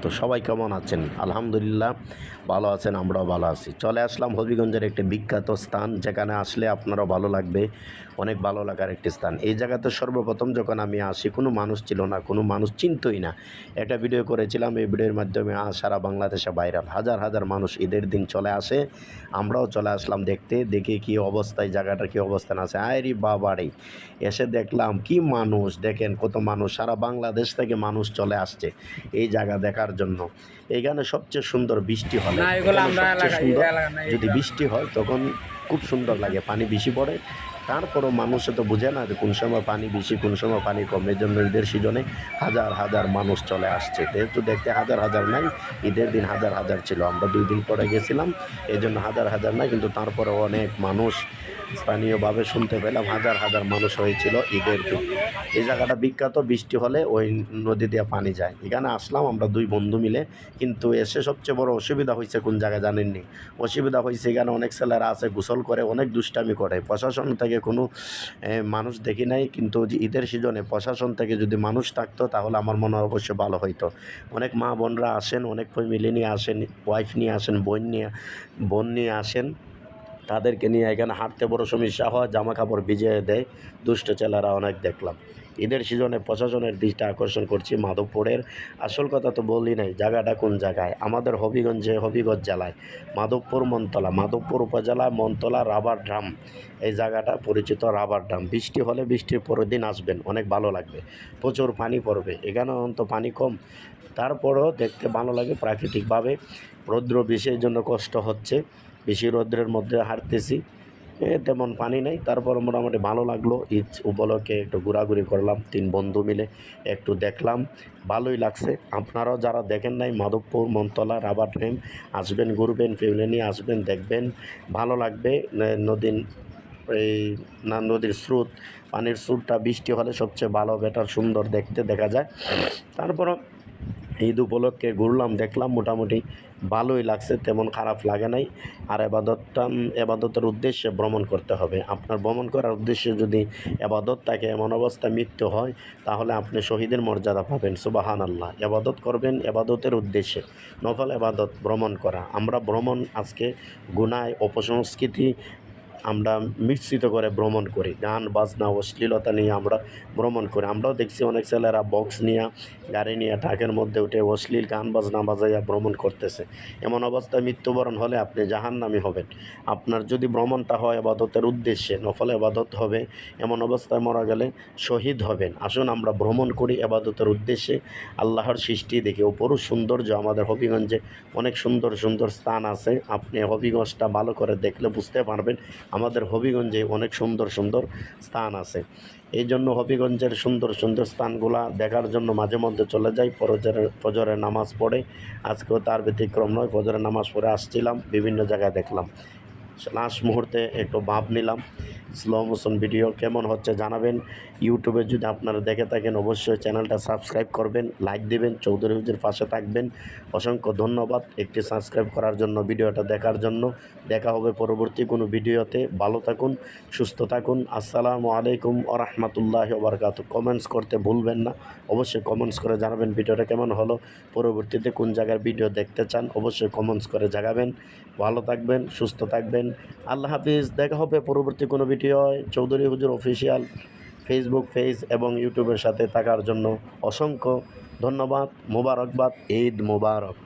তো সবাই কেমন আছেন? আলহামদুলিল্লাহ ভালো আছেন, আমরাও ভালো আছি। চলে আসলাম হবিগঞ্জের একটি বিখ্যাত স্থান, যেখানে আসলে আপনারও ভালো লাগবে। অনেক ভালো লাগার একটি স্থান। এই জায়গাতে সর্বপ্রথম যখন আমি আসি, কোনো মানুষ ছিল না, কোনো মানুষ চিনতই না। একটা ভিডিও করেছিলাম, এই ভিডিওর মাধ্যমে সারা বাংলাদেশে ভাইরাল। হাজার হাজার মানুষ ঈদের দিন চলে আসে। আমরাও চলে আসলাম দেখতে, দেখি কী অবস্থায়, জায়গাটার কী অবস্থান আছে। আরে বাবারে, এসে দেখলাম কি মানুষ, দেখেন কত মানুষ, সারা বাংলাদেশ থেকে মানুষ চলে আসছে এই জায়গা দেখার জন্য। এইখানে সবচেয়ে সুন্দর বৃষ্টি হলে, না এগুলো এখানে আমরা সবচেয়ে এলাকা সুন্দর এলাকা না যদি বৃষ্টি হয় তখন খুব সুন্দর লাগে, পানি বেশি পড়ে। তারপরও মানুষে তো বুঝে না যে কোন সময় পানি বেশি, কোন সময় পানি কম। এই জন্য ঈদের সিজনে হাজার হাজার মানুষ চলে আসছে। যেহেতু দেখতে হাজার হাজার নাই, ঈদের দিন হাজার হাজার ছিল। আমরা 2 দিন পরে গেছিলাম, এই জন্য হাজার হাজার নাই, কিন্তু তারপরে অনেক মানুষ, স্থানীয়ভাবে শুনতে পেলাম হাজার হাজার মানুষ হয়েছিল ঈদের দিন। এই জায়গাটা বিখ্যাত, বৃষ্টি হলে ওই নদী দিয়ে পানি যায়। এখানে আসলাম আমরা 2 বন্ধু মিলে, কিন্তু এসে সবচেয়ে বড় অসুবিধা হয়েছে কোন জায়গায় জানেননি? অসুবিধা হয়েছে এখানে অনেক ছেলেরা আছে, গোসল করে, অনেক দুষ্টামি করে। প্রশাসন থেকে কোনো মানুষ দেখি নাই, কিন্তু যে ঈদের সিজনে প্রশাসন থেকে যদি মানুষ থাকতো তাহলে আমার মনে হয় অবশ্যই ভালো হইতো। অনেক মা বোনরা আসেন, অনেক ফ্যামিলি নিয়ে আসেন, ওয়াইফ নিয়ে আসেন, বোন নিয়ে আসেন। তাদেরকে নিয়ে এখানে হাঁটতে বড় সমস্যা হয়, জামা কাপড় ভিজিয়ে দেয়। দুষ্ট ছেলেরা অনেক দেখলাম। ঈদের সিজনে প্রশাসনের দৃষ্টি আকর্ষণ করছি মাধবপুরের। আসল কথা তো বলি নাই, জায়গাটা কোন জায়গায়? আমাদের হবিগঞ্জ জেলায় মাধবপুর উপজেলা মনতলা রাবার ড্রাম, এই জায়গাটা পরিচিত রাবার ড্রাম। বৃষ্টি হলে বৃষ্টির পরের দিন আসবেন, অনেক ভালো লাগবে। প্রচুর পানি পড়বে, এখানে অন্ত পানি কম, তারপরেও দেখতে ভালো লাগে প্রাকৃতিকভাবে। রৌদ্র বেশির জন্য কষ্ট হচ্ছে, বেশি রৌদ্রের মধ্যে হাঁটতেছি, তেমন পানি নেই, তারপর মোটামুটি ভালো লাগলো। ঈদ উপলক্ষে একটু ঘোরাঘুরি করলাম 3 বন্ধু মিলে, একটু দেখলাম, ভালোই লাগছে। আপনারাও যারা দেখেন নাই মাধবপুর মনতলা রাবার ড্যাম, আসবেন, ঘুরবেন, ফ্যামিলি নিয়ে আসবেন, দেখবেন, ভালো লাগবে। নদীর এই নদীর স্রোত, পানির স্রোতটা বৃষ্টি হলে সবচেয়ে ভালো, বেটার, সুন্দর দেখতে দেখা যায়। তারপরও ঈদ উপলক্ষে ঘুরলাম, দেখলাম, মোটামুটি ভালোই লাগছে, তেমন খারাপ লাগে নাই। আর এবাদতের উদ্দেশ্যে ভ্রমণ করতে হবে। আপনার ভ্রমণ করার উদ্দেশ্যে যদি এবাদত থাকে, এমন অবস্থা মৃত্যু হয়, তাহলে আপনি শহীদের মর্যাদা পাবেন। সুবহানাল্লাহ। এবাদত করবেন এবাদতের উদ্দেশ্যে, নফল এবাদত ভ্রমণ করা। আমরা ভ্রমণ আজকে গুনায়, অপসংস্কৃতি আমরা মিশ্রিত করে ভ্রমণ করি, গান বাজনা অশ্লীলতা নিয়ে আমরা ভ্রমণ করি। আমরাও দেখছি অনেক ছেলেরা বক্স নিয়ে, গাড়ি নিয়ে, ট্রাকের মধ্যে উঠে অশ্লীল গান বাজনা বাজাইয়া ভ্রমণ করতেছে। এমন অবস্থায় মৃত্যুবরণ হলে আপনি জাহান্নামী হবেন। আপনার যদি ভ্রমণটা হয় এবাদতের উদ্দেশ্যে, নফল এবাদত হবে, এমন অবস্থায় মারা গেলে শহীদ হবেন। আসুন আমরা ভ্রমণ করি এবাদতের উদ্দেশ্যে, আল্লাহর সৃষ্টি দেখি। অপরূপ সৌন্দর্য আমাদের হবিগঞ্জে, অনেক সুন্দর সুন্দর স্থান আছে। আপনি হবিগঞ্জটা ভালো করে দেখলে বুঝতে পারবেন আমাদের হবিগঞ্জে অনেক সুন্দর সুন্দর স্থান আছে। এই জন্য হবিগঞ্জের সুন্দর সুন্দর স্থানগুলা দেখার জন্য মাঝে মধ্যে চলে যাই। ফজরের নামাজ পড়ে, আজকেও তার ব্যতিক্রম নয়, ফজরের নামাজ পড়ে আসছিলাম, বিভিন্ন জায়গায় দেখলাম। লাস্ট মুহূর্তে একটু ভাব নিলাম। স্লো মোশন ভিডিও কেমন হচ্ছে জানাবেন। ইউটিউবে যদি আপনারা দেখে থাকেন অবশ্যই চ্যানেলটা সাবস্ক্রাইব করবেন, লাইক দেবেন, চৌধুরী হুজুর পাশে থাকবেন। অসংখ্য ধন্যবাদ একটি সাবস্ক্রাইব করার জন্য, ভিডিওটা দেখার জন্য। দেখা হবে পরবর্তী কোনো ভিডিওতে। ভালো থাকুন, সুস্থ থাকুন। আসসালামু আলাইকুম ওয়া রাহমাতুল্লাহি ওয়া বারাকাতুহু। কমেন্টস করতে ভুলবেন না, অবশ্যই কমেন্টস করে জানাবেন ভিডিওটা কেমন হলো। পরবর্তীতে কোন জায়গার ভিডিও দেখতে চান অবশ্যই কমেন্টস করে জানাবেন। ভালো থাকবেন, সুস্থ থাকবেন। আল্লাহ হাফিজ। দেখা হবে পরবর্তী কোনো ভিডিও। চৌধুরী হুজুর অফিসিয়াল ফেসবুক পেজ এবং ইউটিউবের সাথে থাকার জন্য অসংখ্য ধন্যবাদ। মোবারকবাদ, ঈদ মোবারক।